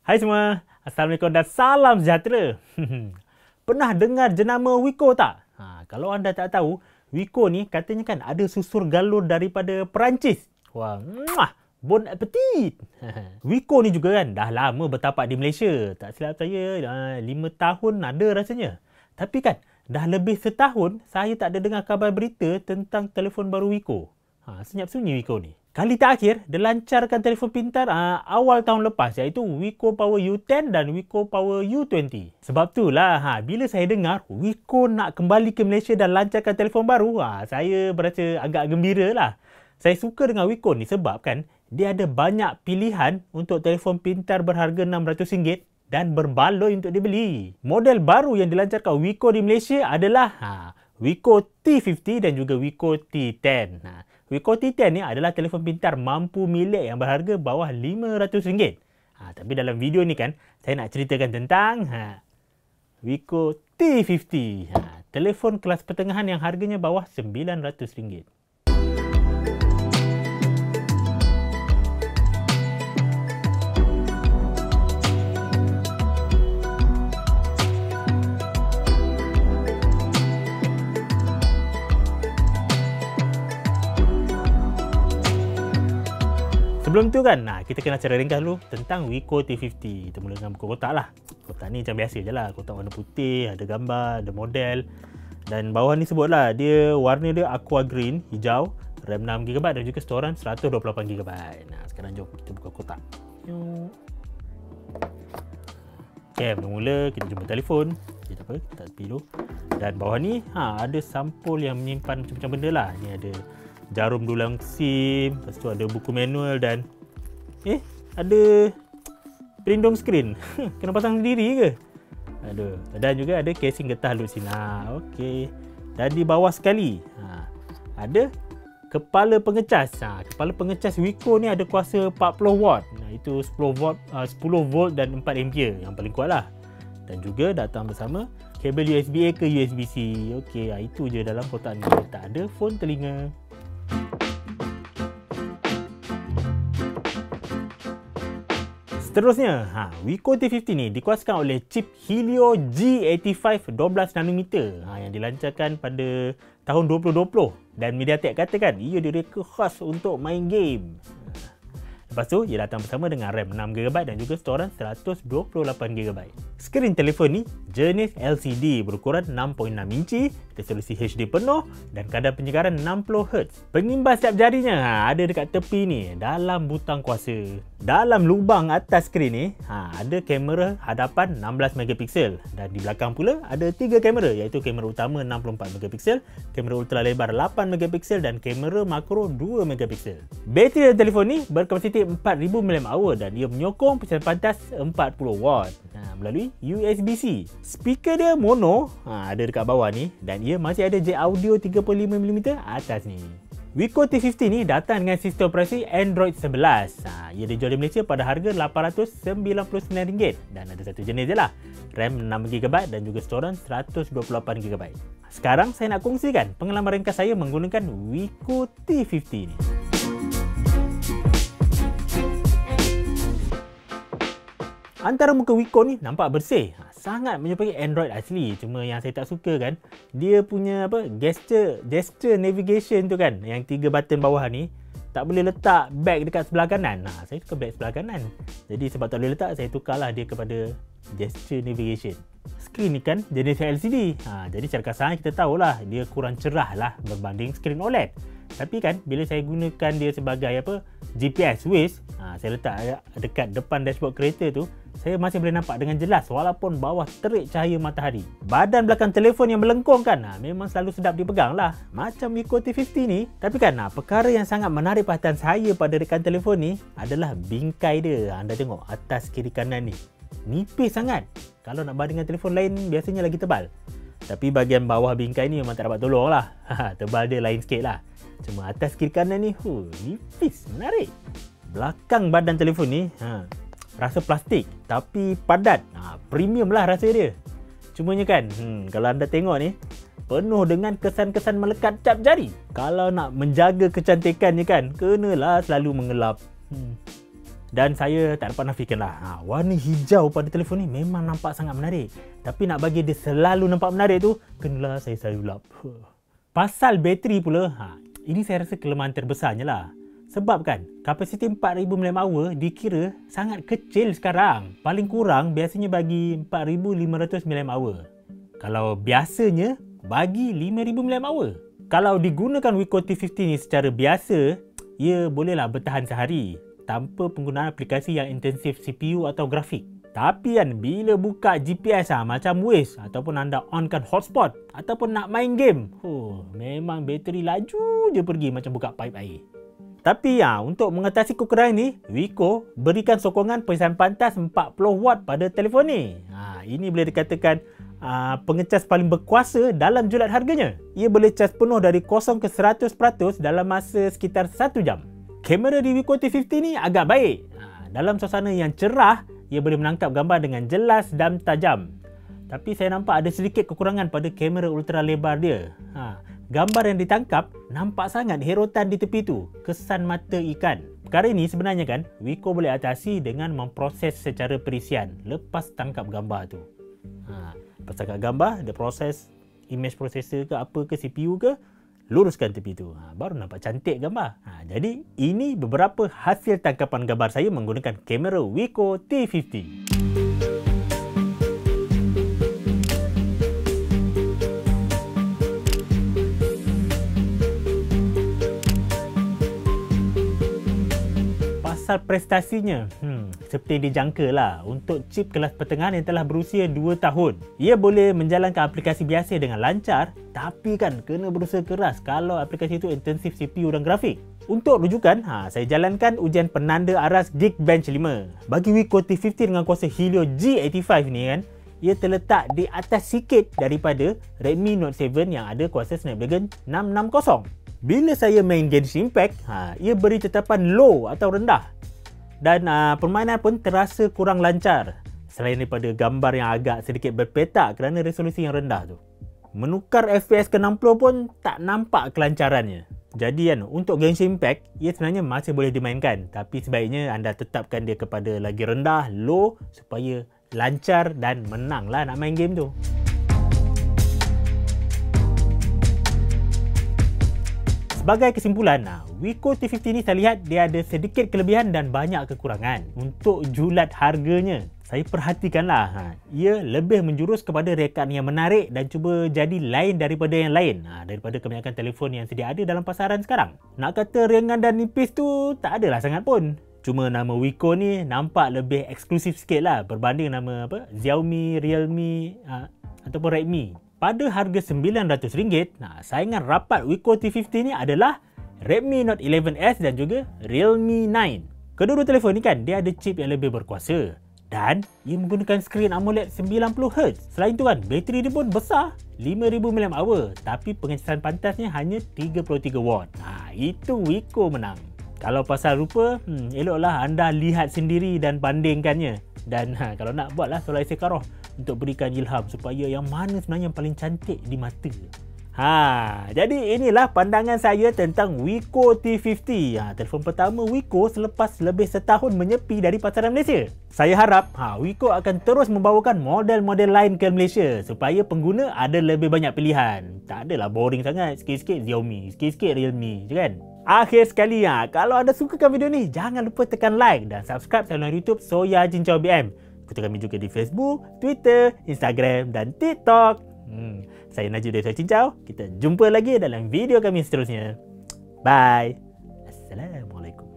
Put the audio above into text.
Hai semua, Assalamualaikum dan salam sejahtera. Pernah dengar jenama Wiko tak? Kalau anda tak tahu, Wiko ni katanya kan ada susur galur daripada Perancis. Wah, bon appetit. Wiko ni juga kan dah lama bertapak di Malaysia. Tak silap saya 5 tahun ada rasanya. Tapi kan dah lebih setahun saya tak ada dengar kabar berita tentang telefon baru Wiko. Senyap sunyi Wiko ni. Kali terakhir, dia lancarkan telefon pintar awal tahun lepas, iaitu Wiko Power U10 dan Wiko Power U20. Sebab itulah, bila saya dengar Wiko nak kembali ke Malaysia dan lancarkan telefon baru, saya berasa agak gembira lah. Saya suka dengan Wiko ni sebab kan, dia ada banyak pilihan untuk telefon pintar berharga RM600 dan berbaloi untuk dibeli. Model baru yang dilancarkan Wiko di Malaysia adalah Wiko T50 dan juga Wiko T10. Wiko T10 ni adalah telefon pintar mampu milik yang berharga bawah RM500. Tapi dalam video ni kan, saya nak ceritakan tentang Wiko T50. Telefon kelas pertengahan yang harganya bawah RM900. Sebelum tu kan, kita kena cara ringkas dulu tentang Wiko T50. Kita mula dengan buku kotak lah. Kotak ni macam biasa je lah. Kotak warna putih, ada gambar, ada model. Dan bawah ni sebut lah, dia warna dia aqua green, hijau, RAM 6GB dan juga storan 128GB. Sekarang jom kita buka kotak. Okay, mula kita jumpa telefon. Okay, tak apa, kita tepi dulu. Dan bawah ni, ada sampul yang menyimpan macam-macam benda lah. Ni ada jarum dulang SIM, lepas tu ada buku manual dan ada pelindung skrin. Kena pasang sendiri ke? Aduh. Dan juga ada casing getah lut sini. Okey. Dan di bawah sekali ada kepala pengecas. Kepala pengecas Wiko ni ada kuasa 40W. Itu 10V dan 4A yang paling kuat lah. Dan juga datang bersama kabel USB A ke USB-C. Okey, itu je dalam kotak ni. Tak ada phone telinga. Seterusnya, Wiko T50 ni dikuaskan oleh chip Helio G85 12nm yang dilancarkan pada tahun 2020 dan MediaTek katakan ia direka khas untuk main game. Lepas tu, ia datang bersama dengan RAM 6GB dan juga storan 128GB. Skrin telefon ni jenis LCD berukuran 6.6 inci, resolusi HD penuh dan kadar penyegaran 60Hz. Pengimbas siap jarinya ada dekat tepi ni dalam butang kuasa. Dalam lubang atas skrin ni ada kamera hadapan 16MP dan di belakang pula ada 3 kamera iaitu kamera utama 64MP, kamera ultra lebar 8MP dan kamera makro 2MP. Bateri telefon ni berkapasiti 4000 mAh dan ia menyokong pecahan pantas 40W melalui USB-C. Speaker dia mono ada dekat bawah ni dan ia masih ada jack audio 35mm atas ni. Wiko T50 ni datang dengan sistem operasi Android 11. Ia dijual di Malaysia pada harga RM899 dan ada satu jenis je lah. RAM 6GB dan juga storan 128GB. Sekarang saya nak kongsikan pengalaman ringkas saya menggunakan Wiko T50 ni. Antara muka Wiko ni nampak bersih. Sangat menyerupai Android asli. Cuma yang saya tak suka kan, dia punya gesture navigation tu kan, yang 3 button bawah ni tak boleh letak back dekat sebelah kanan. Saya suka back sebelah kanan. Jadi sebab tak boleh letak, saya tukarlah dia kepada gesture navigation. Skrin ni kan jenis LCD. Jadi secara kasarnya kita tahulah dia kurang cerah lah berbanding skrin OLED. Tapi kan bila saya gunakan dia sebagai GPS Waze, saya letak dekat depan dashboard kereta tu, saya masih boleh nampak dengan jelas walaupun bawah terik cahaya matahari. Badan belakang telefon yang melengkung kan, memang selalu sedap dipegang lah. Macam Wiko T50 ni. Tapi kan perkara yang sangat menarik perhatian saya pada rekan telefon ni adalah bingkai dia. Anda tengok atas kiri kanan ni. Nipis sangat. Kalau nak bandingkan telefon lain biasanya lagi tebal. Tapi bahagian bawah bingkai ni memang tak dapat tolong lah. Tebal dia lain sikit lah. Cuma atas kiri kanan ni, nipis, menarik. Belakang badan telefon ni, rasa plastik tapi padat. Premium lah rasa dia. Cumanya kan, kalau anda tengok ni, penuh dengan kesan-kesan melekat cap jari. Kalau nak menjaga kecantikannya kan, kenalah selalu mengelap. Dan saya tak dapat nafikan lah, warna hijau pada telefon ni memang nampak sangat menarik. Tapi nak bagi dia selalu nampak menarik tu, kenalah saya sulap. Pasal bateri pula, ini saya rasa kelemahan terbesarnya lah. Sebab kan, kapasiti 4000 mAh dikira sangat kecil sekarang. Paling kurang biasanya bagi 4500 mAh. Kalau biasanya, bagi 5000 mAh. Kalau digunakan Wiko T50 ni secara biasa, ia bolehlah bertahan sehari tanpa penggunaan aplikasi yang intensif CPU atau grafik. Tapi kan bila buka GPS macam Waze ataupun anda onkan hotspot ataupun nak main game, memang bateri laju je pergi macam buka paip air. Tapi untuk mengatasi kekurangan ni, Wiko berikan sokongan pengisian pantas 40 watt pada telefon ni. Ini boleh dikatakan pengecas paling berkuasa dalam julat harganya. Ia boleh cas penuh dari 0 ke 100% dalam masa sekitar 1 jam. Kamera di Wiko T50 ni agak baik. Dalam suasana yang cerah, ia boleh menangkap gambar dengan jelas dan tajam. Tapi saya nampak ada sedikit kekurangan pada kamera ultra lebar dia. Gambar yang ditangkap nampak sangat herotan di tepi tu, kesan mata ikan. Perkara ini sebenarnya kan Wiko boleh atasi dengan memproses secara perisian lepas tangkap gambar tu. Lepas tangkap gambar, dia proses image processor ke apa ke CPU ke, luruskan tepi tu, baru nampak cantik gambar. Jadi ini beberapa hasil tangkapan gambar saya menggunakan kamera Wiko T50. Pasal prestasinya, seperti yang dijangka lah untuk chip kelas pertengahan yang telah berusia 2 tahun. Ia boleh menjalankan aplikasi biasa dengan lancar, tapi kan kena berusaha keras kalau aplikasi itu intensif CPU dan grafik. Untuk rujukan, saya jalankan ujian penanda aras Geekbench 5. Bagi Wiko T50 dengan kuasa Helio G85 ni kan, ia terletak di atas sikit daripada Redmi Note 7 yang ada kuasa Snapdragon 660. Bila saya main Genshin Impact, ia beri tetapan low atau rendah. Dan permainan pun terasa kurang lancar. Selain daripada gambar yang agak sedikit berpetak kerana resolusi yang rendah tu. Menukar FPS ke 60 pun tak nampak kelancarannya. Jadi kan, untuk Genshin Impact, ia sebenarnya masih boleh dimainkan. Tapi sebaiknya anda tetapkan dia kepada lagi rendah, low, supaya lancar dan menanglah nak main game tu. Sebagai kesimpulan, Wiko T50 ni saya lihat dia ada sedikit kelebihan dan banyak kekurangan. Untuk julat harganya, saya perhatikanlah, ia lebih menjurus kepada rekaan yang menarik dan cuba jadi lain daripada yang lain, daripada kebanyakan telefon yang sedia ada dalam pasaran sekarang. Nak kata ringan dan nipis tu tak adalah sangat pun. Cuma nama Wiko ni nampak lebih eksklusif sikit lah berbanding nama Xiaomi, Realme ataupun Redmi. Pada harga RM900, saingan rapat Wiko T50 ni adalah Redmi Note 11S dan juga Realme 9. Kedua-dua telefon ni kan, dia ada chip yang lebih berkuasa. Dan ia menggunakan skrin AMOLED 90Hz. Selain tu kan, bateri dia pun besar, 5000 mAh. Tapi pengecasan pantasnya hanya 33 watt. Itu Wiko menang. Kalau pasal rupa, eloklah anda lihat sendiri dan bandingkannya. Dan kalau nak buatlah solat istiqarah untuk berikan ilham supaya yang mana sebenarnya yang paling cantik di mata. Jadi inilah pandangan saya tentang Wiko T50. Telefon pertama Wiko selepas lebih setahun menyepi dari pasaran Malaysia. Saya harap Wiko akan terus membawakan model-model lain ke Malaysia supaya pengguna ada lebih banyak pilihan. Tak adalah boring sangat, sikit-sikit Xiaomi, sikit-sikit Realme, je kan? Akhir sekali, kalau anda sukakan video ni, jangan lupa tekan like dan subscribe channel YouTube Soya Cincau BM. Ikuti kami juga di Facebook, Twitter, Instagram dan TikTok. Saya Najib dari Soya Cincau. Kita jumpa lagi dalam video kami seterusnya. Bye. Assalamualaikum.